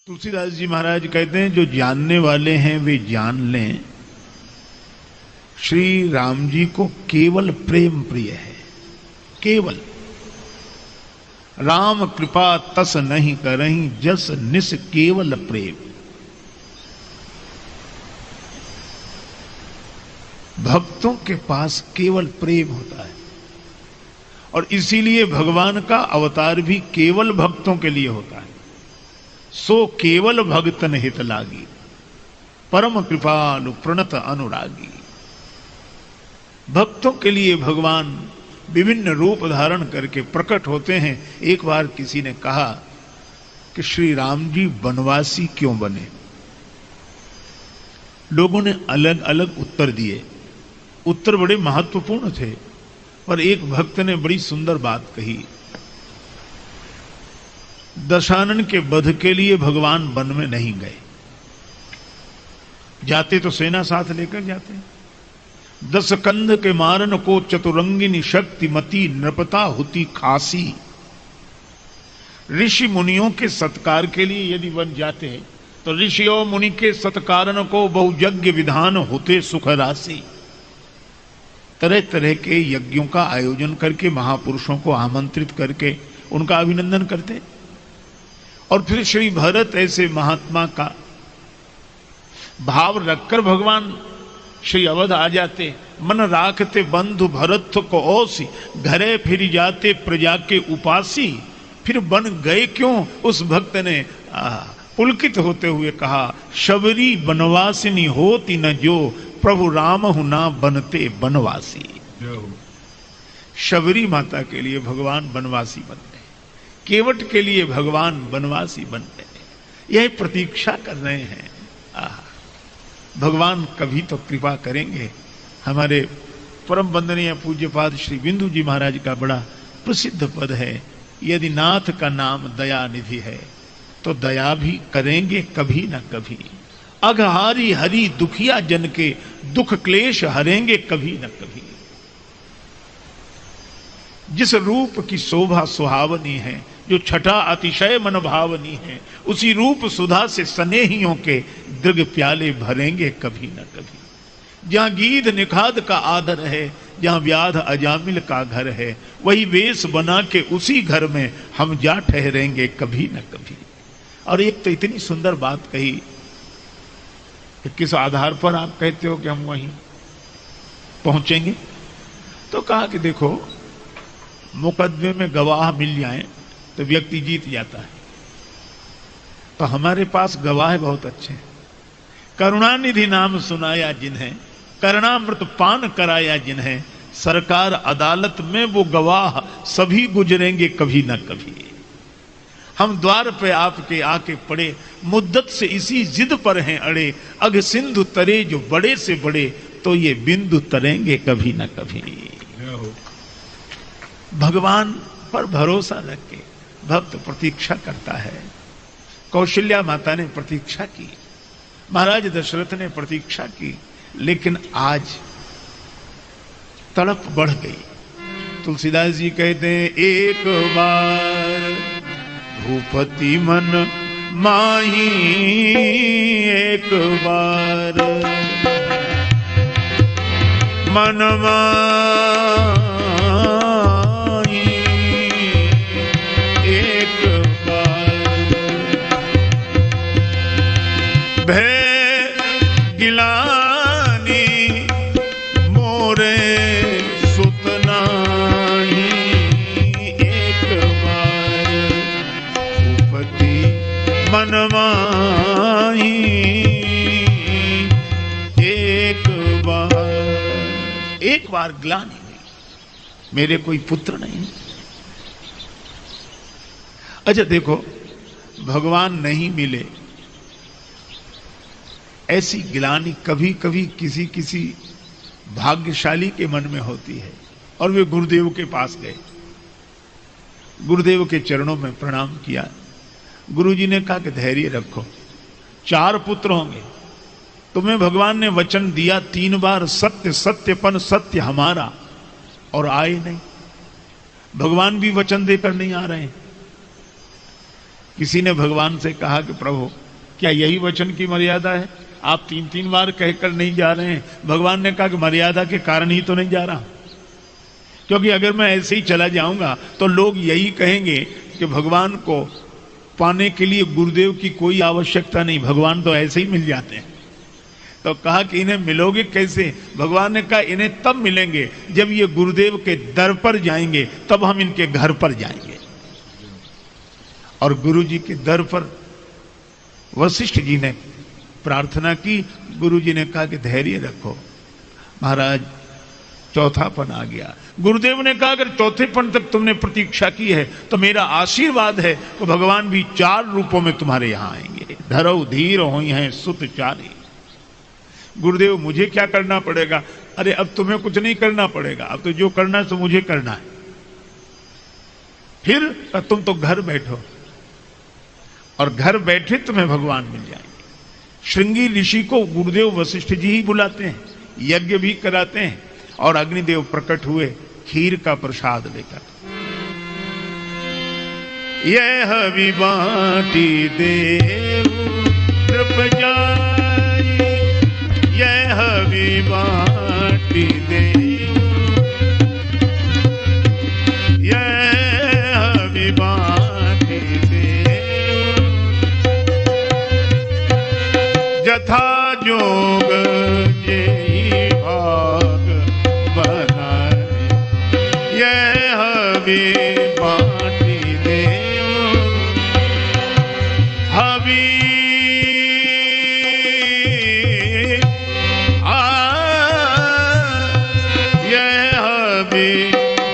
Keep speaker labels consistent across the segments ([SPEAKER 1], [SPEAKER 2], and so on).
[SPEAKER 1] तुलसीदास जी महाराज कहते हैं जो जानने वाले हैं वे जान लें, श्री राम जी को केवल प्रेम प्रिय है। केवल राम कृपा तस नहीं करहीं, जस निस केवल प्रेम। भक्तों के पास केवल प्रेम होता है और इसीलिए भगवान का अवतार भी केवल भक्तों के लिए होता है। सो केवल भगतन हित लागी, परम कृपालु प्रणत अनुरागी। भक्तों के लिए भगवान विभिन्न रूप धारण करके प्रकट होते हैं। एक बार किसी ने कहा कि श्री राम जी वनवासी क्यों बने? लोगों ने अलग अलग उत्तर दिए। उत्तर बड़े महत्वपूर्ण थे, पर एक भक्त ने बड़ी सुंदर बात कही। दशानन के वध के लिए भगवान वन में नहीं गए, जाते तो सेना साथ लेकर जाते। दस कंध के मारन को चतुरंगिनी शक्तिमती नृपता होती खासी। ऋषि मुनियों के सत्कार के लिए यदि वन जाते हैं तो ऋषियों मुनि के सत्कारन को बहुयज्ञ विधान होते सुख राशि। तरह तरह के यज्ञों का आयोजन करके महापुरुषों को आमंत्रित करके उनका अभिनंदन करते और फिर श्री भरत ऐसे महात्मा का भाव रखकर भगवान श्री अवध आ जाते। मन राखते बंधु भरत को ओसी, घरे फिर जाते प्रजा के उपासी। फिर बन गए क्यों? उस भक्त ने पुलकित होते हुए कहा, शबरी बनवासिनी होती न जो, प्रभु राम हूं ना बनते बनवासी। शबरी माता के लिए भगवान बनवासी बनते, केवट के लिए भगवान बनवासी बनते, यह प्रतीक्षा कर रहे हैं। भगवान कभी तो कृपा करेंगे। हमारे परम वंदनीय पूज्यपाद श्री बिंदु जी महाराज का बड़ा प्रसिद्ध पद है, यदि नाथ का नाम दया निधि है तो दया भी करेंगे कभी न कभी। अघहारी हरि दुखिया जन के दुख क्लेश हरेंगे कभी न कभी। जिस रूप की शोभा सुहावनी है, जो छटा अतिशय मन भावनी है, उसी रूप सुधा से स्नेहियों के दृग प्याले भरेंगे कभी न कभी। जहां गीध निखाद का आदर है, जहां व्याध अजामिल का घर है, वही वेश बना के उसी घर में हम जा ठहरेंगे कभी न कभी। और एक तो इतनी सुंदर बात कही कि किस आधार पर आप कहते हो कि हम वहीं पहुंचेंगे? तो कहा कि देखो, मुकदमे में गवाह मिल जाए तो व्यक्ति जीत जाता है, तो हमारे पास गवाह बहुत अच्छे हैं। करुणानिधि नाम सुनाया जिन्हें, करुणामृत पान कराया जिन्हें, सरकार अदालत में वो गवाह सभी गुजरेंगे कभी न कभी। हम द्वार पे आपके आके पड़े, मुद्दत से इसी जिद पर हैं अड़े, अग सिंधु तरे जो बड़े से बड़े, तो ये बिंदु तरेंगे कभी न कभी। भगवान पर भरोसा रख के भक्त प्रतीक्षा करता है। कौशल्या माता ने प्रतीक्षा की, महाराज दशरथ ने प्रतीक्षा की, लेकिन आज तड़प बढ़ गई। तुलसीदास जी कहते हैं, एक बार भूपति मन माही, एक बार मन माही, एक बार भय गिलानी मोरे सुतनाही, एक बार भूपति मन माही, एक बार ग्लानि हुई, मेरे कोई पुत्र नहीं। अच्छा देखो, भगवान नहीं मिले ऐसी ग्लानि कभी कभी किसी किसी भाग्यशाली के मन में होती है। और वे गुरुदेव के पास गए, गुरुदेव के चरणों में प्रणाम किया। गुरुजी ने कहा कि धैर्य रखो, 4 पुत्र होंगे। तुम्हें भगवान ने वचन दिया 3 बार, सत्य सत्यपन सत्य हमारा, और आए नहीं। भगवान भी वचन देकर नहीं आ रहे हैं। किसी ने भगवान से कहा कि प्रभु क्या यही वचन की मर्यादा है, आप 3-3 बार कहकर नहीं जा रहे हैं। भगवान ने कहा कि मर्यादा के कारण ही तो नहीं जा रहा, क्योंकि अगर मैं ऐसे ही चला जाऊंगा तो लोग यही कहेंगे कि भगवान को पाने के लिए गुरुदेव की कोई आवश्यकता नहीं, भगवान तो ऐसे ही मिल जाते हैं। तो कहा कि इन्हें मिलोगे कैसे? भगवान ने कहा इन्हें तब मिलेंगे जब ये गुरुदेव के दर पर जाएंगे, तब हम इनके घर पर जाएंगे। और गुरु जी के दर पर वशिष्ठ जी ने प्रार्थना की। गुरु जी ने कहा कि धैर्य रखो महाराज, चौथापन आ गया। गुरुदेव ने कहा अगर चौथेपन तक तुमने प्रतीक्षा की है तो मेरा आशीर्वाद है कि भगवान भी 4 रूपों में तुम्हारे यहां आएंगे। धरौ धीर होई हैं सुत चारी। गुरुदेव मुझे क्या करना पड़ेगा? अरे अब तुम्हें कुछ नहीं करना पड़ेगा, अब तो जो करना है तो मुझे करना है। फिर तुम तो घर बैठो, और घर बैठे तुम्हें भगवान मिल जाएंगे। श्रृंगी ऋषि को गुरुदेव वशिष्ठ जी ही बुलाते हैं, यज्ञ भी कराते हैं, और अग्निदेव प्रकट हुए खीर का प्रसाद लेकर। यह हवि बाटी देव तृप जाई, यह हवि बाटी देव, यह हवि बाटी देव, जथा जोग जेहि भाग बनाए, यह हवि बाटी देव, हवि यह हवि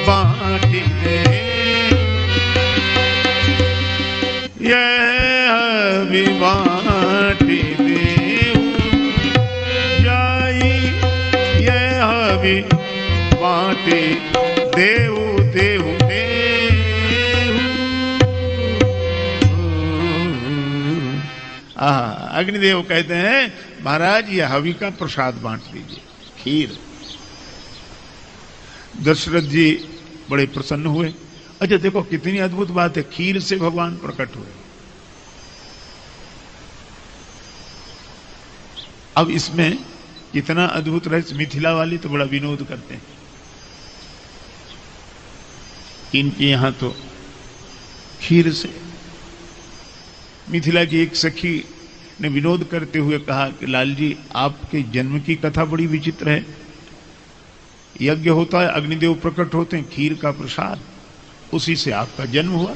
[SPEAKER 1] बाटी देव, यह हवि बाटी देव जाई, यह हवि बाटी देव देव देव। अग्निदेव कहते हैं महाराज ये हवि का प्रसाद बांट दीजिए, खीर। दशरथ जी बड़े प्रसन्न हुए। अच्छा देखो कितनी अद्भुत बात है, खीर से भगवान प्रकट हुए। अब इसमें कितना अद्भुत रहस्य, मिथिला वाले तो बड़ा विनोद करते हैं। इनके यहां तो खीर से, मिथिला की एक सखी ने विनोद करते हुए कहा कि लाल जी आपके जन्म की कथा बड़ी विचित्र है। यज्ञ होता है, अग्निदेव प्रकट होते हैं, खीर का प्रसाद, उसी से आपका जन्म हुआ।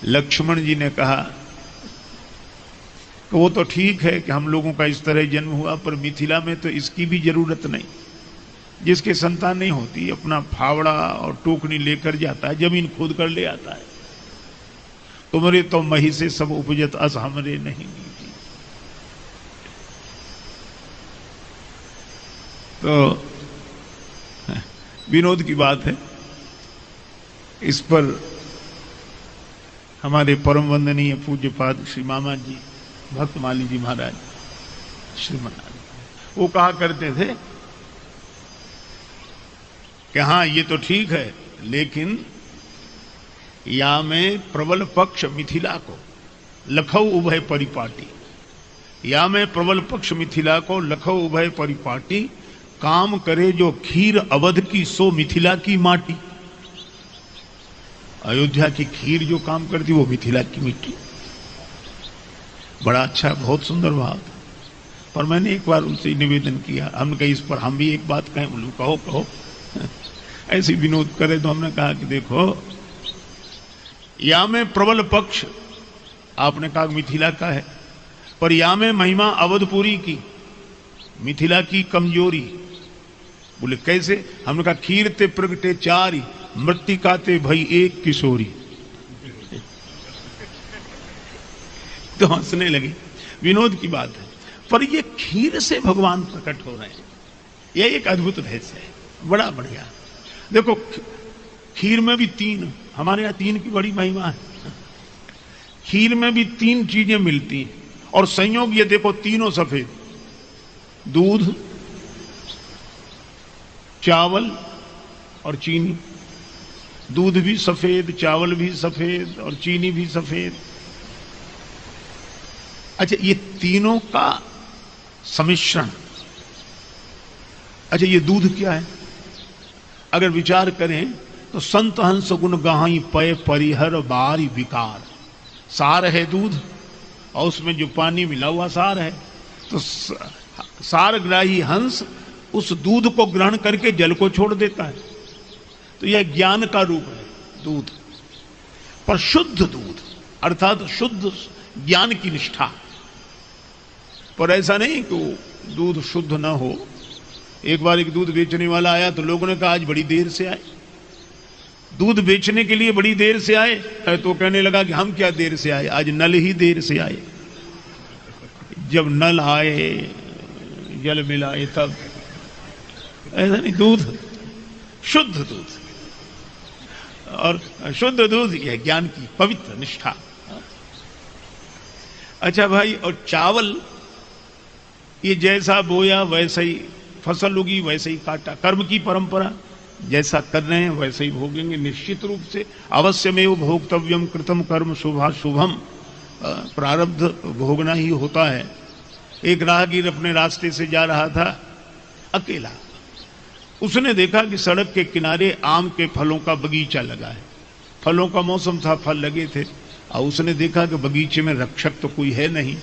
[SPEAKER 1] लक्ष्मण जी ने कहा कि वो तो ठीक है कि हम लोगों का इस तरह जन्म हुआ, पर मिथिला में तो इसकी भी जरूरत नहीं। जिसके संतान नहीं होती अपना फावड़ा और टोकनी लेकर जाता है, जमीन खोद कर ले आता है। तुम्हारे तो मही से सब उपजत अस हमरे नहीं नीति। तो विनोद की बात है। इस पर हमारे परम वंदनीय पूज्यपाद श्री मामा जी भक्तमाली जी महाराज श्रीमन वो कहा करते थे कि हाँ ये तो ठीक है, लेकिन या में प्रबल पक्ष मिथिला को लखौ उभय परिपाटी, या में प्रबल पक्ष मिथिला को लखौ उभय परिपाटी, काम करे जो खीर अवध की सो मिथिला की माटी। अयोध्या की खीर जो काम करती वो मिथिला की मिट्टी। बड़ा अच्छा, बहुत सुंदर भाव था। पर मैंने एक बार उनसे निवेदन किया, हमने कहा इस पर हम भी एक बात कहें। बोलूं कहो कहो। ऐसी विनोद करे तो हमने कहा कि देखो या में प्रबल पक्ष आपने कहा मिथिला का है, पर या में महिमा अवधपुरी की, मिथिला की कमजोरी। बोले कैसे? हमने कहा खीर ते प्रगटे चारी, मृतिका ते भई एक किशोरी। तो हंसने लगे। विनोद की बात है, पर ये खीर से भगवान प्रकट हो रहे हैं, यह एक अद्भुत रहस्य है, बड़ा बढ़िया। देखो खीर में भी 3, हमारे यहां 3 की बड़ी महिमा है। खीर में भी 3 चीजें मिलती हैं, और संयोग ये देखो तीनों सफेद, दूध, चावल और चीनी। दूध भी सफेद, चावल भी सफेद और चीनी भी सफेद। अच्छा, ये तीनों का सम्मिश्रण। अच्छा, ये दूध क्या है? अगर विचार करें तो संत हंस गुण गाई पय परिहर बारी विकार। सार है दूध और उसमें जो पानी मिला हुआ सार है। तो सारग्राही हंस उस दूध को ग्रहण करके जल को छोड़ देता है। तो यह ज्ञान का रूप है दूध, पर शुद्ध दूध अर्थात शुद्ध ज्ञान की निष्ठा। पर ऐसा नहीं कि वो दूध शुद्ध ना हो। एक बार एक दूध बेचने वाला आया तो लोगों ने कहा आज बड़ी देर से आए, दूध बेचने के लिए बड़ी देर से आए। तो कहने लगा कि हम क्या देर से आए, आज नल ही देर से आए। जब नल आए, जल मिलाए, तब। ऐसा नहीं, दूध शुद्ध दूध, और शुद्ध दूध यह ज्ञान की पवित्र निष्ठा। अच्छा भाई, और चावल ये जैसा बोया वैसे ही फसल उगी, वैसे ही काटा। कर्म की परंपरा, जैसा कर रहे हैं वैसे ही भोगेंगे निश्चित रूप से। अवश्यमेव भोक्तव्यम कृतम कर्म शुभम। प्रारब्ध भोगना ही होता है। एक राहगीर अपने रास्ते से जा रहा था अकेला। उसने देखा कि सड़क के किनारे आम के फलों का बगीचा लगा है। फलों का मौसम था, फल लगे थे। और उसने देखा कि बगीचे में रक्षक तो कोई है नहीं।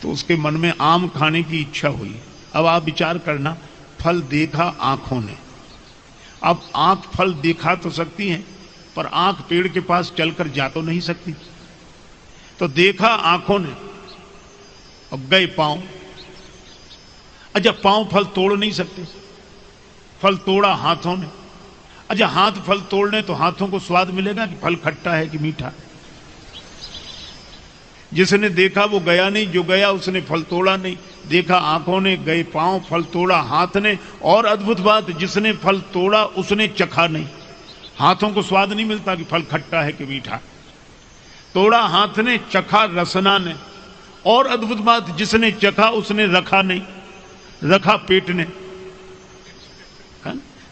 [SPEAKER 1] तो उसके मन में आम खाने की इच्छा हुई। अब आप विचार करना, फल देखा आंखों ने। अब आंख फल दिखा तो सकती है, पर आंख पेड़ के पास चलकर जा तो नहीं सकती। तो देखा आंखों ने और गए पांव। अच्छा, पांव फल तोड़ नहीं सकते, फल तोड़ा हाथों ने। अच्छा, हाथ फल तोड़ने तो हाथों को स्वाद मिलेगा कि फल खट्टा है कि मीठा। जिसने देखा वो गया नहीं, जो गया उसने फल तोड़ा नहीं। देखा आंखों ने, गए पांव, फल तोड़ा हाथ ने। और अद्भुत बात, जिसने फल तोड़ा उसने चखा नहीं। हाथों को स्वाद नहीं मिलता कि फल खट्टा है कि मीठा। तोड़ा हाथ ने, चखा रसना ने। और अद्भुत बात, जिसने चखा उसने रखा नहीं, रखा पेट ने।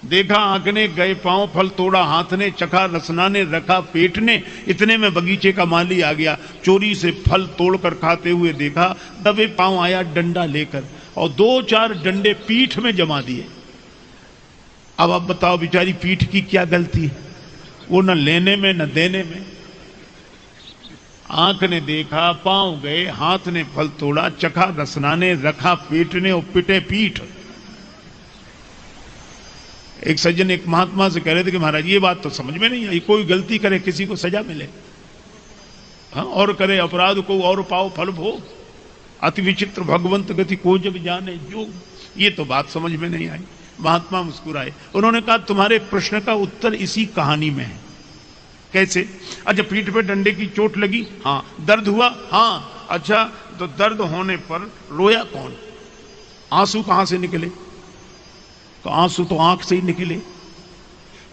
[SPEAKER 1] देखा आंख ने, गए पांव, फल तोड़ा हाथ ने, चखा रसना ने, रखा पेट ने। इतने में बगीचे का माली आ गया। चोरी से फल तोड़कर खाते हुए देखा, दबे पांव आया डंडा लेकर और 2-4 डंडे पीठ में जमा दिए। अब आप बताओ, बेचारी पीठ की क्या गलती है? वो न लेने में न देने में। आंख ने देखा, पांव गए, हाथ ने फल तोड़ा, चखा रसना ने, रखा पेट ने और पिटे पीठ। एक सज्जन एक महात्मा से कह रहे थे कि महाराज ये बात तो समझ में नहीं आई, कोई गलती करे किसी को सजा मिले, हाँ, और करे अपराध को और पाओ फल भोग, अति विचित्र भगवंत गति को जग जाने जो। ये तो बात समझ में नहीं आई। महात्मा मुस्कुराए। उन्होंने कहा तुम्हारे प्रश्न का उत्तर इसी कहानी में है। कैसे? अच्छा, पीठ पे डंडे की चोट लगी, हाँ। दर्द हुआ, हाँ। अच्छा, तो दर्द होने पर रोया कौन? आंसू कहां से निकले? तो आंसू तो आंख से ही निकले।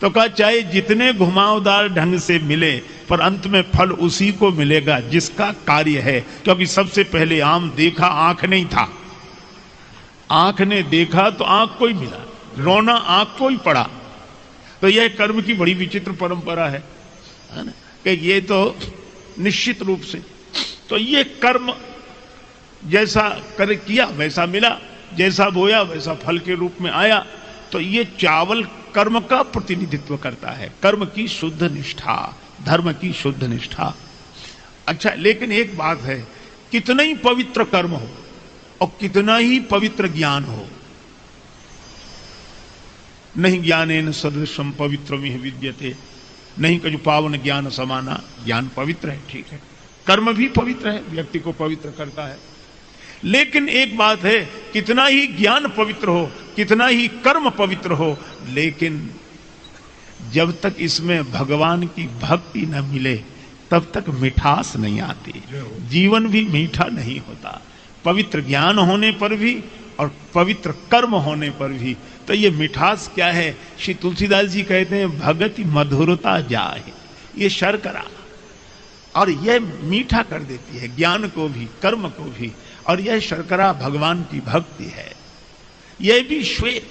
[SPEAKER 1] तो कहा चाहे जितने घुमावदार ढंग से मिले, पर अंत में फल उसी को मिलेगा जिसका कार्य है। क्योंकि सबसे पहले आम देखा आंख नहीं था, आंख ने देखा तो आंख को ही मिला, रोना आंख को ही पड़ा। तो यह कर्म की बड़ी विचित्र परंपरा है ना, कि ये तो निश्चित रूप से तो ये कर्म जैसा कर किया वैसा मिला, जैसा बोया वैसा फल के रूप में आया। तो ये चावल कर्म का प्रतिनिधित्व करता है, कर्म की शुद्ध निष्ठा, धर्म की शुद्ध निष्ठा। अच्छा, लेकिन एक बात है, कितना ही पवित्र कर्म हो और कितना ही पवित्र ज्ञान हो, नहीं ज्ञानेन सदृशम पवित्रमिह विद्यते, नहीं कछु पावन ज्ञान समाना। ज्ञान पवित्र है, ठीक है, कर्म भी पवित्र है, व्यक्ति को पवित्र करता है। लेकिन एक बात है, कितना ही ज्ञान पवित्र हो, कितना ही कर्म पवित्र हो, लेकिन जब तक इसमें भगवान की भक्ति न मिले तब तक मिठास नहीं आती, जीवन भी मीठा नहीं होता। पवित्र ज्ञान होने पर भी और पवित्र कर्म होने पर भी। तो ये मिठास क्या है? श्री तुलसीदास जी कहते हैं भगति मधुरता जाए, ये शर्करा, और यह मीठा कर देती है ज्ञान को भी कर्म को भी। और यह शर्करा भगवान की भक्ति है, यह भी श्वेत।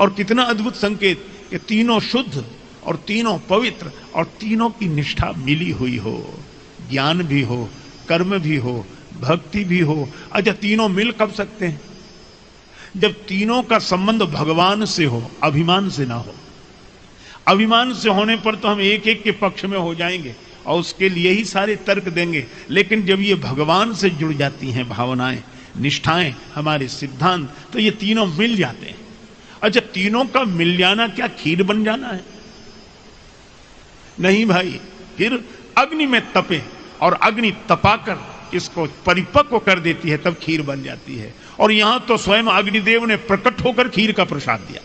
[SPEAKER 1] और कितना अद्भुत संकेत कि तीनों शुद्ध और तीनों पवित्र और तीनों की निष्ठा मिली हुई हो, ज्ञान भी हो, कर्म भी हो, भक्ति भी हो। अच्छा, तीनों मिल कब सकते हैं? जब तीनों का संबंध भगवान से हो, अभिमान से ना हो। अभिमान से होने पर तो हम एक एक के पक्ष में हो जाएंगे और उसके लिए ही सारे तर्क देंगे, लेकिन जब ये भगवान से जुड़ जाती हैं भावनाएं, निष्ठाएं, हमारे सिद्धांत, तो ये तीनों मिल जाते हैं। अच्छा, तीनों का मिल जाना क्या खीर बन जाना है? नहीं भाई, फिर अग्नि में तपे और अग्नि तपाकर इसको परिपक्व कर देती है, तब खीर बन जाती है। और यहां तो स्वयं अग्निदेव ने प्रकट होकर खीर का प्रसाद दिया।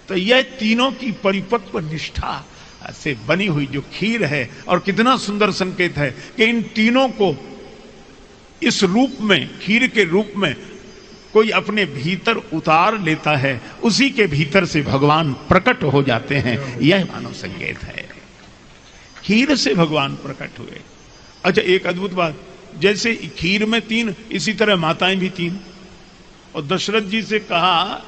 [SPEAKER 1] तो यह तीनों की परिपक्व निष्ठा से बनी हुई जो खीर है, और कितना सुंदर संकेत है कि इन तीनों को इस रूप में, खीर के रूप में कोई अपने भीतर उतार लेता है, उसी के भीतर से भगवान प्रकट हो जाते हैं। यह मानव संकेत है, खीर से भगवान प्रकट हुए। अच्छा, एक अद्भुत बात, जैसे खीर में तीन, इसी तरह माताएं भी तीन। और दशरथ जी से कहा,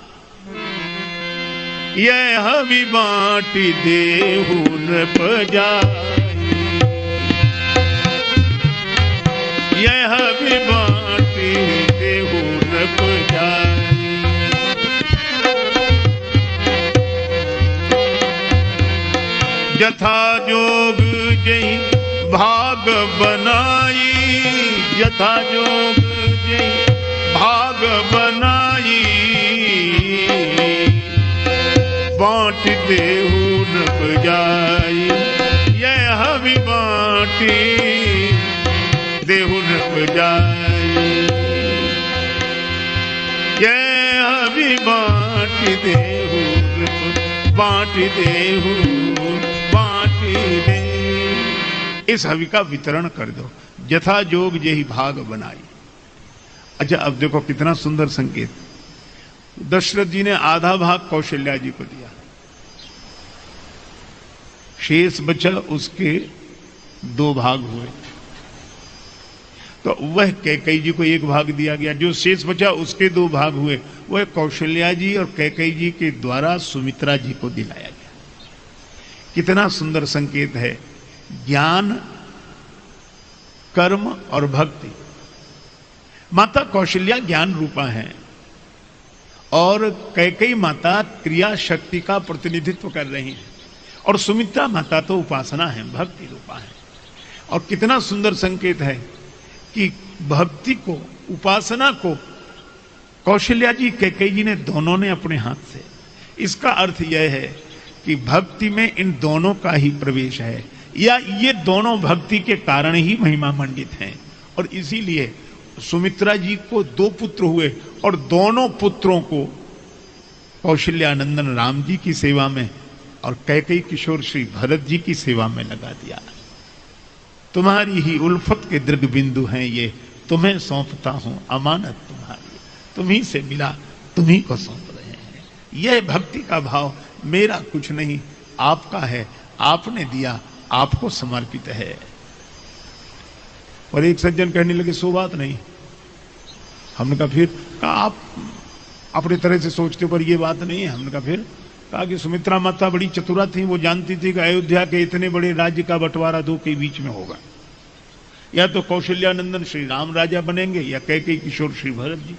[SPEAKER 1] यह भी बाटी देहु नृपजाई, यह भी बाटी देहु नृपजाई। यथा जोग जही भाग बनाई, यथा जोग जही भाग बनाई, बाँट देहु नृपजाई, यह भी बाँटी देहु नृपजाई, यह भी बाँट देहु बाँट देहु बाँट दे। इस हवि का वितरण कर दो, यथा जोग जेहि भाग बनाई। अच्छा, अब देखो कितना सुंदर संकेत। दशरथ जी ने आधा भाग कौशल्या जी को दिया, शेष बचा उसके 2 भाग हुए, तो वह कैकेयी जी को 1 भाग दिया गया। जो शेष बचा उसके 2 भाग हुए, वह कौशल्या जी और कैकेयी जी के द्वारा सुमित्रा जी को दिलाया गया। कितना सुंदर संकेत है। ज्ञान, कर्म और भक्ति। माता कौशल्या ज्ञान रूपा है और कैकेयी माता क्रिया शक्ति का प्रतिनिधित्व कर रही है, और सुमित्रा माता तो उपासना है, भक्ति रूपा है। और कितना सुंदर संकेत है कि भक्ति को, उपासना को कौशल्या जी, कैकेयी जी ने दोनों ने अपने हाथ से। इसका अर्थ यह है कि भक्ति में इन दोनों का ही प्रवेश है, या ये दोनों भक्ति के कारण ही महिमा मंडित हैं। और इसीलिए सुमित्रा जी को 2 पुत्र हुए और दोनों पुत्रों को कौशल्यानंदन राम जी की सेवा में और कैकेयी किशोर श्री भरत जी की सेवा में लगा दिया। तुम्हारी ही उल्फत के दृग बिंदु हैं ये, तुम्हें सौंपता हूं अमानत तुम्हारी, तुम्ही से मिला तुम्ही को सौंप रहे हैं। यह भक्ति का भाव, मेरा कुछ नहीं, आपका है, आपने दिया, आपको समर्पित है। और एक सज्जन कहने लगे, सो बात नहीं। हमने कहा फिर? कहा आप अपने तरह से सोचते हो पर ये बात नहीं है। हमने कहा फिर? कहा कि सुमित्रा माता बड़ी चतुरा थी, वो जानती थी कि अयोध्या के इतने बड़े राज्य का बंटवारा 2 के बीच में होगा, या तो कौशल्यानंदन श्री राम राजा बनेंगे या कैकेयी किशोर श्री भरत जी,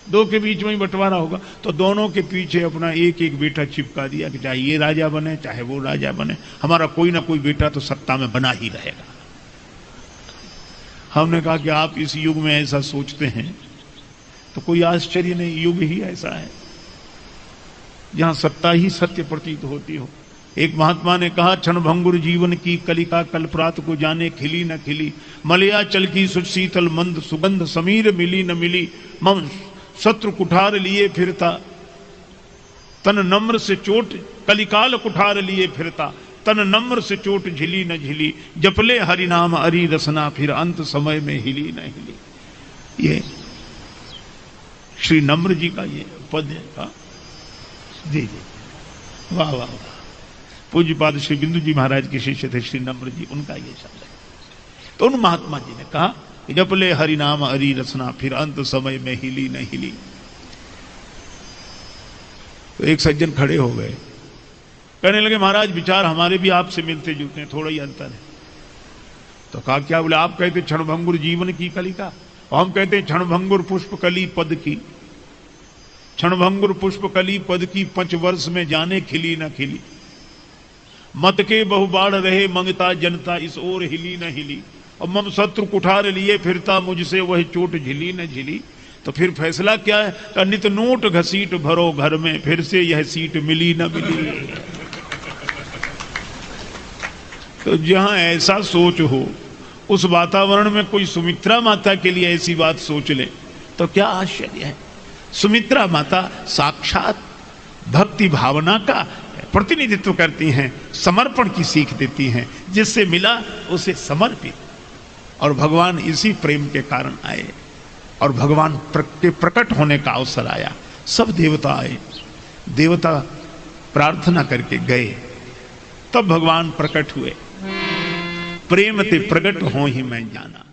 [SPEAKER 1] 2 के बीच में ही बंटवारा होगा। तो दोनों के पीछे अपना एक एक बेटा चिपका दिया कि चाहे ये राजा बने चाहे वो राजा बने, हमारा कोई ना कोई बेटा तो सत्ता में बना ही रहेगा। हमने कहा कि आप इस युग में ऐसा सोचते हैं तो कोई आश्चर्य नहीं, युग ही ऐसा है जहां सत्ता ही सत्य प्रतीत होती हो। एक महात्मा ने कहा, क्षण भंगुर जीवन की कलिका कल्परात को जाने, खिली न खिली मलया चल की सुशीतल मंद सुगंध, समीर मिली न मिली मम शत्रु कुठार लिए फिरता, तन नम्र से चोट कलिकाल कुठार लिए फिरता, तन नम्र से चोट झिली न झिली, जपले हरि नाम अरि रसना, फिर अंत समय में हिली न हिली। ये श्री नम्र जी का ये पद है। जी जी, वाह वाह वाह। पूज्यपाद श्री बिंदु जी महाराज के शिष्य थे श्री नम्र जी, उनका ये शब्द है। तो उन महात्मा जी ने कहा, जपले हरि नाम हरि रसना, फिर अंत समय में हिली न हिली। तो एक सज्जन खड़े हो गए कहने लगे महाराज विचार हमारे भी आपसे मिलते जुलते हैं, थोड़ा ही अंतर है। तो कहा क्या? बोले आप कहते क्षणभंगुर जीवन की कलिका, और हम कहते हैं क्षणभंगुर पुष्प कली पद की। क्षणभंगुर पुष्प कली पद की 5 वर्ष में जाने खिली न खिली, मत के बहुबाढ़ रहे मंगता जनता इस ओर हिली न हिली, और मम शत्रु कुठार लिए फिरता मुझसे वह चोट झिली न झिली। तो फिर फैसला क्या है? का नित नोट घसीट भरो घर में, फिर से यह सीट मिली न मिली। तो जहां ऐसा सोच हो, उस वातावरण में कोई सुमित्रा माता के लिए ऐसी बात सोच ले तो क्या आश्चर्य है। सुमित्रा माता साक्षात भक्ति भावना का प्रतिनिधित्व करती हैं, समर्पण की सीख देती हैं, जिससे मिला उसे समर्पित। और भगवान इसी प्रेम के कारण आए, और भगवान के प्रकट होने का अवसर आया। सब देवता आए, देवता प्रार्थना करके गए, तब भगवान प्रकट हुए। प्रेम ते प्रकट हो ही मैं जाना।